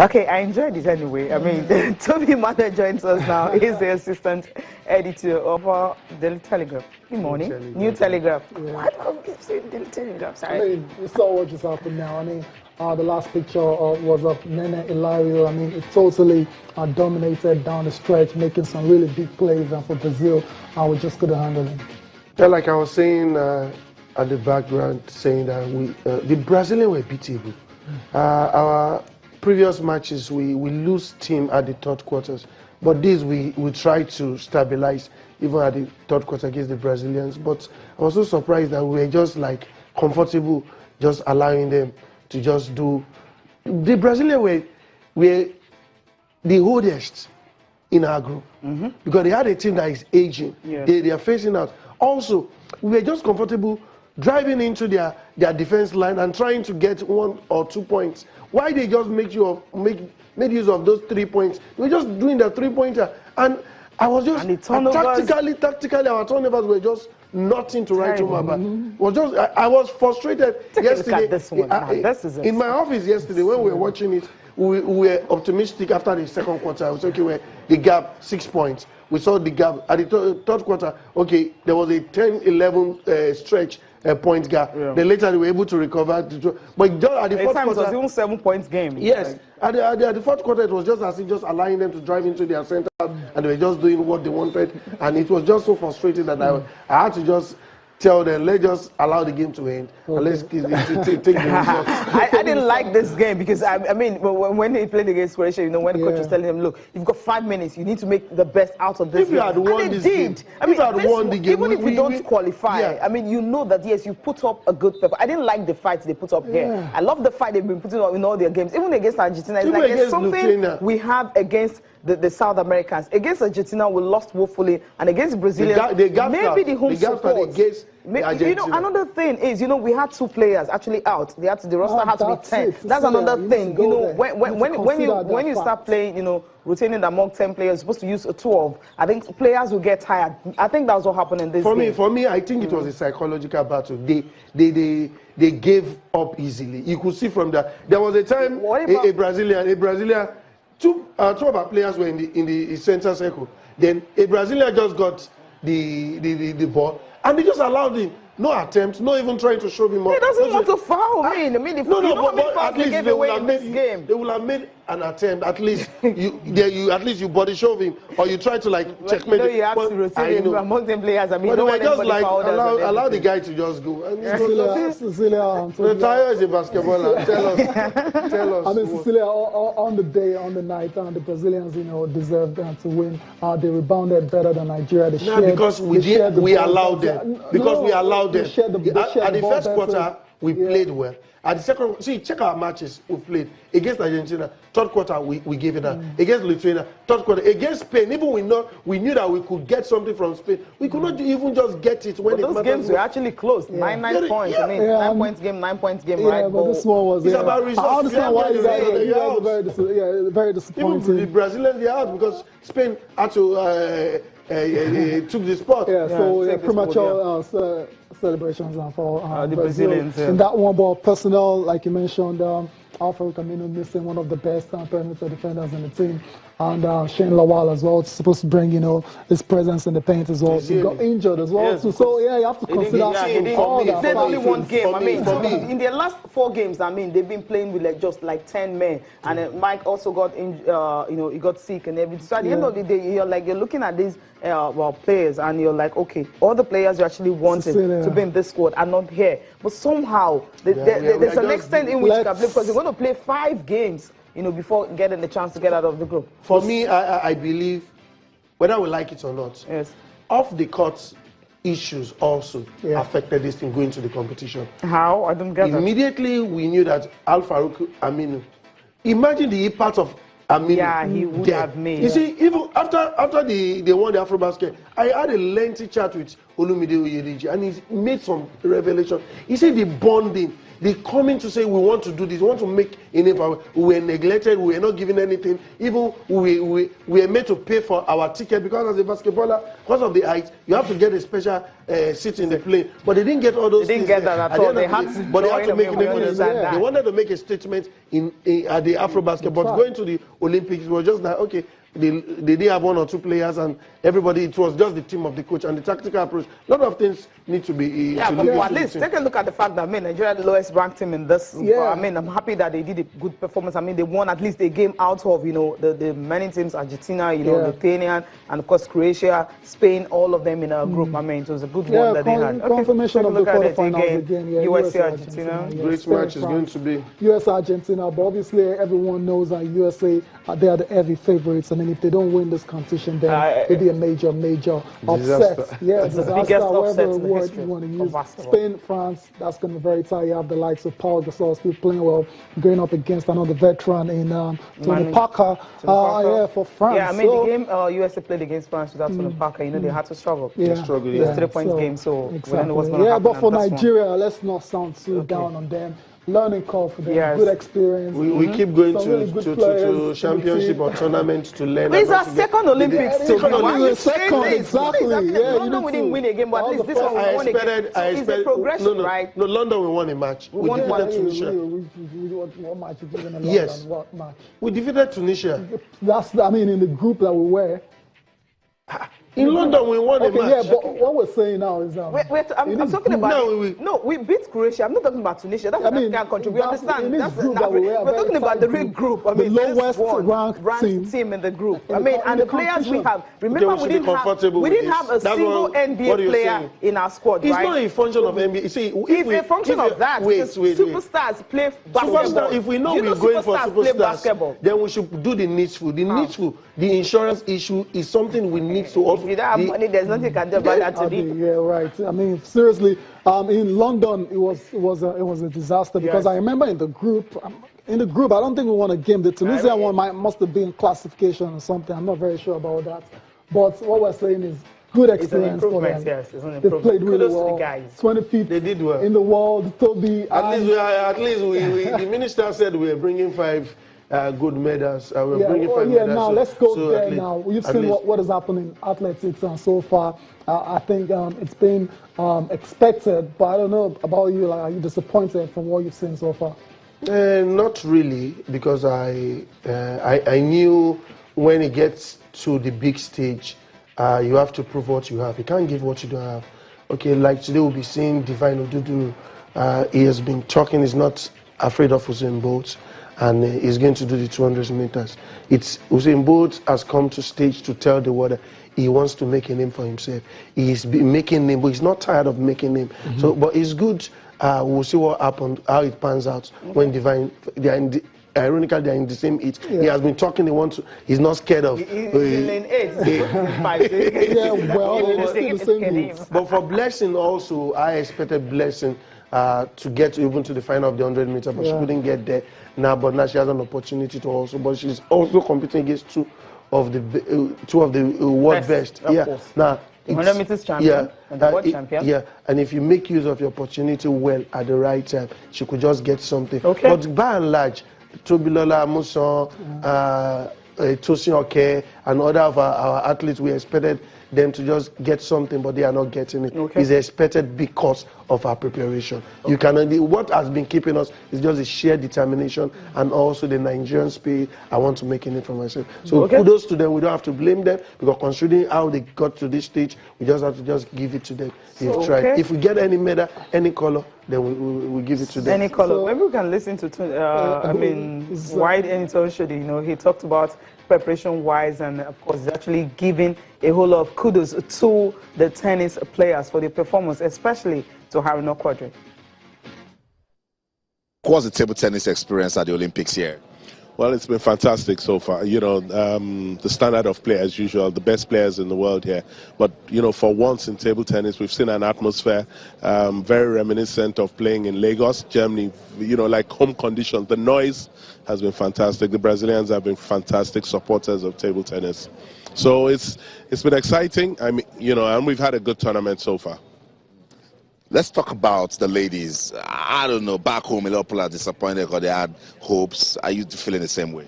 Okay, I enjoyed it anyway. I mean, Toby Mother joins us now. He's the assistant editor of Daily Telegraph. Good morning. New Telegraph. Yeah. Why do I keep saying Daily Telegraph? Sorry. I mean, you saw what just happened now. I mean, the last picture was of Nene Ilario. I mean, it totally dominated down the stretch, making some really big plays. And for Brazil, we just couldn't handle it. Yeah, like I was saying at the background, saying that the Brazilians were beatable. Our previous matches, we lose team at the third quarters. But this, we try to stabilize even at the third quarter against the Brazilians. But I was so surprised that we were just like comfortable just allowing them to just do. The Brazilians were the oldest in our group because they had a team that is aging. Yeah. They are facing out. Also, we were just comfortable driving into their defense line and trying to get 1 or 2 points. Why they just made use of those 3 points? They were just doing the 3-pointer, and I was just tactically our turnovers were just nothing to write home about. I was frustrated yesterday. In my office yesterday when we were watching it, we were optimistic after the second quarter. I was okay, the gap 6 points. We saw the gap at the third quarter. Okay, there was a 10-11 stretch. Point gap. Yeah. Then later they were able to recover. But just at the fourth quarter, it was even 7 points game. Yes, at the fourth quarter, it was just as if just allowing them to drive into their center, and they were just doing what they wanted, and it was just so frustrating that I had to just tell them, let's just allow the game to end, and let's take the results. I didn't like this game because, I mean, when they played against Croatia, when the coach was telling them, look, you've got 5 minutes, you need to make the best out of this game. If you had won this game, even if you don't qualify, I mean, you know that, yes, you put up a good paper. I didn't like the fight they put up here. I love the fight they've been putting up in all their games, even against Argentina. It's like there's something we have against the South Americans. Against Argentina, we lost woefully, and against Brazilians, maybe the home support. Another thing is, we had 2 players actually out. The roster had to be 10. That's another thing. When you start playing, rotating among 10 players, you're supposed to use a 12. I think players will get tired. I think that was what happened in this game. For me, I think it was a psychological battle. They gave up easily. You could see from that. There was a time a Brazilian. Two of our players were in the center circle. Then a Brazilian just got the ball, and they just allowed him. No attempt, not even trying to show him up. He doesn't want to foul. But at least they will have made an attempt. At least you body shove him, or you try to checkmate. You have to rotate him among them players. I mean, but just allow the guy to just go. Cecilia, Tayo is a basketballer. Tell us. I mean, Cecilia, on the night, the Brazilians, deserved to win. They rebounded better than Nigeria. Because we allowed them. Because we allowed them. At the first quarter, we played well. At the second, check our matches we played. Against Argentina, third quarter, we gave it up. Against Lithuania, third quarter. Against Spain, even we knew that we could get something from Spain. We could not even just get it when those games were actually close. 9 points. I mean, 9 points game, 9 points game, right? But this one was. It's about results. I understand why you guys are very disappointed. Even the Brazilians, they are out because Spain had to took the spot. So premature celebrations for the Brazil. Brazilians. In that one ball, personnel, like you mentioned, Alfredo Camino missing one of the best perimeter defenders in the team. And Shane Lawal as well, supposed to bring, his presence in the paint as well. So he got injured as well. Yes, so you have to consider all that. There's only one game. In their last 4 games, they've been playing with just 10 men. And Mike also got he got sick and everything. So at the end of the day, you're looking at these players and you're like, okay, all the players you actually wanted to be in this squad are not here. But somehow there's an extent in which you can play because you're going to play 5 games. Before getting the chance to get out of the group. For me, I believe, whether we like it or not, off the court issues also affected this thing going to the competition. How? I don't get that. Immediately, we knew that Al Farouk Aminu. Imagine the impact of Aminu. Yeah, he would have made. You see, even after they won the AfroBasket, I had a lengthy chat with Olumide Oyedeji, and he made some revelation. He said the bonding. They come in to say, we want to do this, we want to make a name for. We were neglected, we were not given anything. Even we were made to pay for our ticket because as a basketballer, because of the height, you have to get a special seat in the plane. But they didn't get all those things. They didn't get that at all. They had to make a name. They wanted to make a statement at the Afro basketball. Going to the Olympics was just like, okay, they did have one or two players and everybody, it was just the team of the coach and the tactical approach. A lot of things need to be but at least take a look at the fact that Nigeria the lowest ranked team in this. I'm happy that they did a good performance. They won at least a game out of the many teams, Argentina, Lithuania, and of course Croatia, Spain, all of them in a group. It was a good one that they had. Confirmation of the quarterfinals again. USA Argentina. Great match is going to be USA Argentina, but obviously everyone knows that USA they are the heavy favorites. If they don't win this competition, then it'll be a major upset. Yeah, disaster, whatever word you want to use. Spain, France, that's going to be very tight. You have the likes of Paul Gasol still playing well, going up against another veteran in Tony Parker. For France. The game USA played against France without Tony Parker. They had to struggle. They struggled. It's 3 points game, so exactly. we don't know what's going to happen. But for Nigeria, let's not sound too down on them. Learning curve for them, good experience. We keep going to championship or tournaments to learn. It's our second Olympics. Second, exactly. London we didn't win again, but at least this one we won again. So it's a progression, right? No, London we won a match. We defeated Tunisia. What match did you win in London? Yes. What match? We defeated Tunisia. That's in the group that we were. In London, we won a match. Yeah, but what we're saying now is I'm talking about. We beat Croatia. I'm not talking about Tunisia. That's an African country. We understand. We're talking about the real group. The lowest ranked team in the group. And the players we have. Remember, we didn't have a single NBA player in our squad. It's not a function of NBA. See, it's a function of that. Superstars play basketball. If we know we're going for superstars, then we should do the needful. The insurance issue is something we need to also. If you don't have money, there's nothing you can do about that today. Yeah, right. Seriously, in London, it was a disaster because I remember in the group, I don't think we won a game. The Tunisia one must have been classification or something. I'm not very sure about that. But what we're saying is good experience for them. Yes, it's an improvement. They played really well. well. To the guys. 25th they did well. In the world. Toby. At least the minister said we are bringing 5 good medals. We're bringing 5 medals. Now let's go there now. You've seen what has happened in athletics and so far. I think it's been expected, but I don't know about you. Are you disappointed from what you've seen so far? Not really, because I knew when it gets to the big stage, you have to prove what you have. You can't give what you don't have. Okay, like today we'll be seeing Divine Odudu. He has been talking. He's not afraid of Usain Bolt. And he's going to do the 200 meters. Usain Bolt has come to stage to tell the world that he wants to make a name for himself. He's been making name, but he's not tired of making name. So, but it's good. We'll see what happens, how it pans out when Divine. Ironically, they're in the same age. He has been talking. He's not scared of. He's in lane 8. But for Blessing also, I expected Blessing to get even to the final of the 100 meters, but she couldn't get there. But now she has an opportunity to also. But she's also competing against two of the world best. Now, 100 meters champion and the world champion. Yeah, and if you make use of your opportunity well at the right time, she could just get something. Okay. But by and large, Tobilola Amusan, Tosin Oke, and other of our athletes, we expected them to just get something, but they are not getting it. It's expected because of our preparation. You what has been keeping us is just the sheer determination and also the Nigerian spirit. I want to make a name for myself. So kudos to them. We don't have to blame them because considering how they got to this stage, we just have to give it to them. They've tried. If we get any medal, any color, then we give it to them. Any color. Maybe we can listen to Wide Anytone Shodi. He talked about preparation-wise, and of course, he's actually giving a whole lot of kudos to the tennis players for their performance, especially to Haruna Quadri. What was the table tennis experience at the Olympics here? Well, it's been fantastic so far. The standard of play as usual, the best players in the world here. But, for once in table tennis, we've seen an atmosphere very reminiscent of playing in Lagos, Germany, like home conditions. The noise has been fantastic. The Brazilians have been fantastic supporters of table tennis. So it's been exciting. And we've had a good tournament so far. Let's talk about the ladies. I don't know, back home, a lot of people are disappointed because they had hopes. Are you feeling the same way?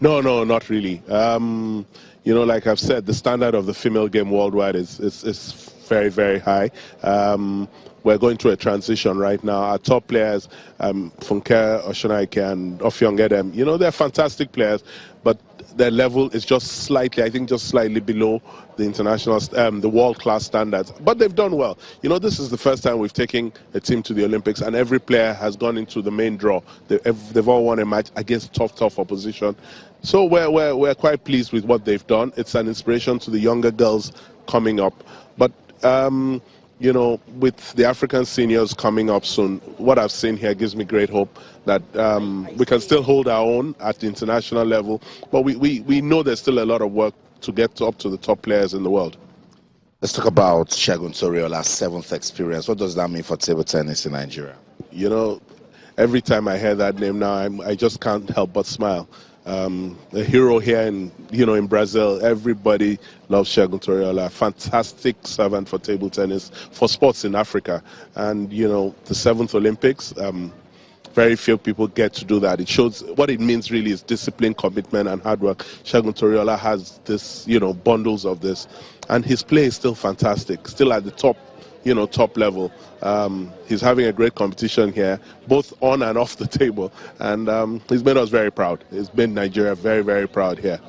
No, not really. You know, like I've said, the standard of the female game worldwide is very, very high. We're going through a transition right now. Our top players, Funke Oshonaike and Offiong Edem, you know, they're fantastic players, but their level is just slightly, I think just slightly below the international, the world-class standards. But they've done well. You know, this is the first time we've taken a team to the Olympics, and every player has gone into the main draw. They've all won a match against tough opposition. So we're quite pleased with what they've done. It's an inspiration to the younger girls coming up. But you know, with the African seniors coming up soon, what I've seen here gives me great hope that we can still hold our own at the international level. But we know there's still a lot of work to get up to the top players in the world. Let's talk about Segun Toriola's 7th experience. What does that mean for table tennis in Nigeria? You know, every time I hear that name now, I just can't help but smile. A hero here in Brazil. Everybody loves Segun Toriola. Fantastic servant for table tennis, for sports in Africa. And, you know, the 7th Olympics, very few people get to do that. It shows what it means really is discipline, commitment, and hard work. Segun Toriola has this, you know, bundles of this. And his play is still fantastic, still at the top, you know, top level. He's having a great competition here, both on and off the table. And he's made us very proud. He's made Nigeria very, very proud here.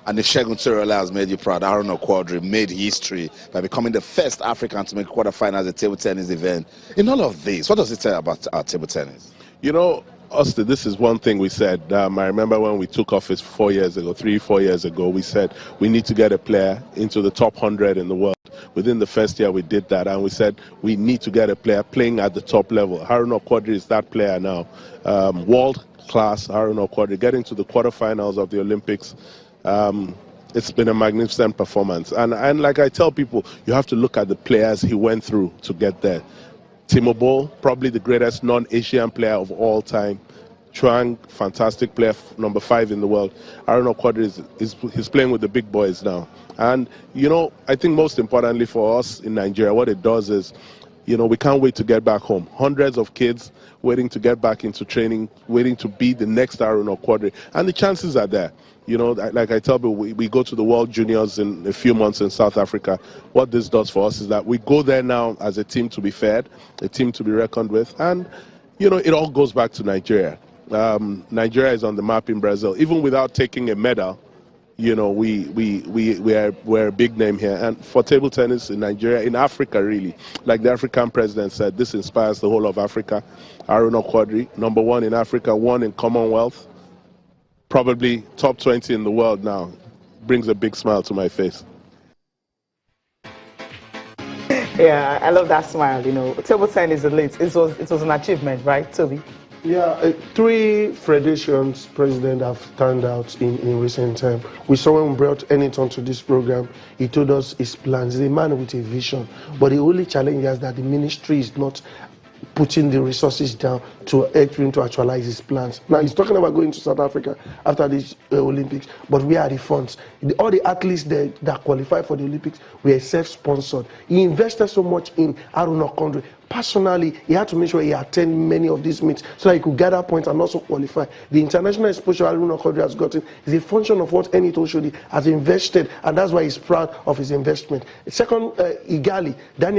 And if Segun Toriola has made you proud, Haruna Quadri made history by becoming the first African to make quarterfinals at a table tennis event. In all of this, what does it tell about our table tennis? You know, Austin, this is one thing we said. I remember when we took office 4 years ago, 3-4 years ago, we said we need to get a player into the top 100 in the world. Within the first year, we did that, and we said we need to get a player playing at the top level. Haruna Quadri is that player now. World-class Haruna Quadri, getting to the quarterfinals of the Olympics. It's been a magnificent performance. And like I tell people, you have to look at the players he went through to get there. Timo Boll, probably the greatest non-Asian player of all time. Chuang, fantastic player, number 5 in the world. Haruna Quadri he's playing with the big boys now. And, you know, I think most importantly for us in Nigeria, what it does is, you know, we can't wait to get back home. Hundreds of kids waiting to get back into training, waiting to be the next Haruna Quadri. And the chances are there. You know, like I tell people, we go to the World Juniors in a few months in South Africa. What this does for us is that we go there now as a team to be fed, a team to be reckoned with. And, you know, it all goes back to Nigeria. Nigeria is on the map in Brazil. Even without taking a medal, you know, we're a big name here. And for table tennis in Nigeria, in Africa really, like the African president said, this inspires the whole of Africa. Haruna Quadri, number 1 in Africa, 1 in Commonwealth, probably top 20 in the world now. Brings a big smile to my face. Yeah, I love that smile, you know. Table tennis elite, it was an achievement, right, Toby? Yeah, 3 federations president have turned out in recent time. We saw when we brought Eniton to this program, he told us his plans. He's a man with a vision, but the only challenge is that the ministry is not putting the resources down to help him to actualize his plans. Now, he's talking about going to South Africa after this Olympics, but where are the funds? All the athletes that qualify for the Olympics were self-sponsored. He invested so much in Haruna Quadri. Personally, he had to make sure he attended many of these meets so that he could gather points and also qualify. The international exposure Haruna Quadri has gotten is a function of what Eniton Shodi has invested, and that's why he's proud of his investment. Second, Daniel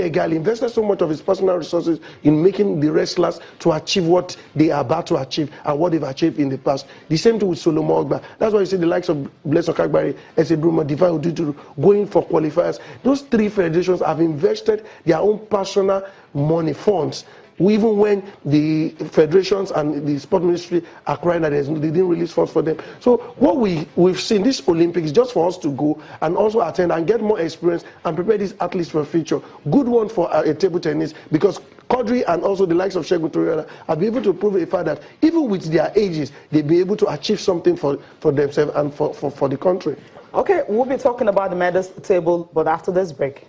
Igali invested so much of his personal resources in making the wrestlers to achieve what they are about to achieve and what they've achieved in the past. The same thing with Solomon Ogba. That's why you see the likes of Blessing Okagbare, Ese Bruma, Divine Oduduru going for qualifiers. Those 3 federations have invested their own personal money funds, even when the federations and the sport ministry are crying that they didn't release funds for them. So what we've seen this Olympics just for us to go and also attend and get more experience and prepare these athletes for a future. Good one for a table tennis, because Quadri and also the likes of Segun Toriola have been able to prove the fact that even with their ages, they'll be able to achieve something for themselves and for the country. Okay, we'll be talking about the medals table, but after this break.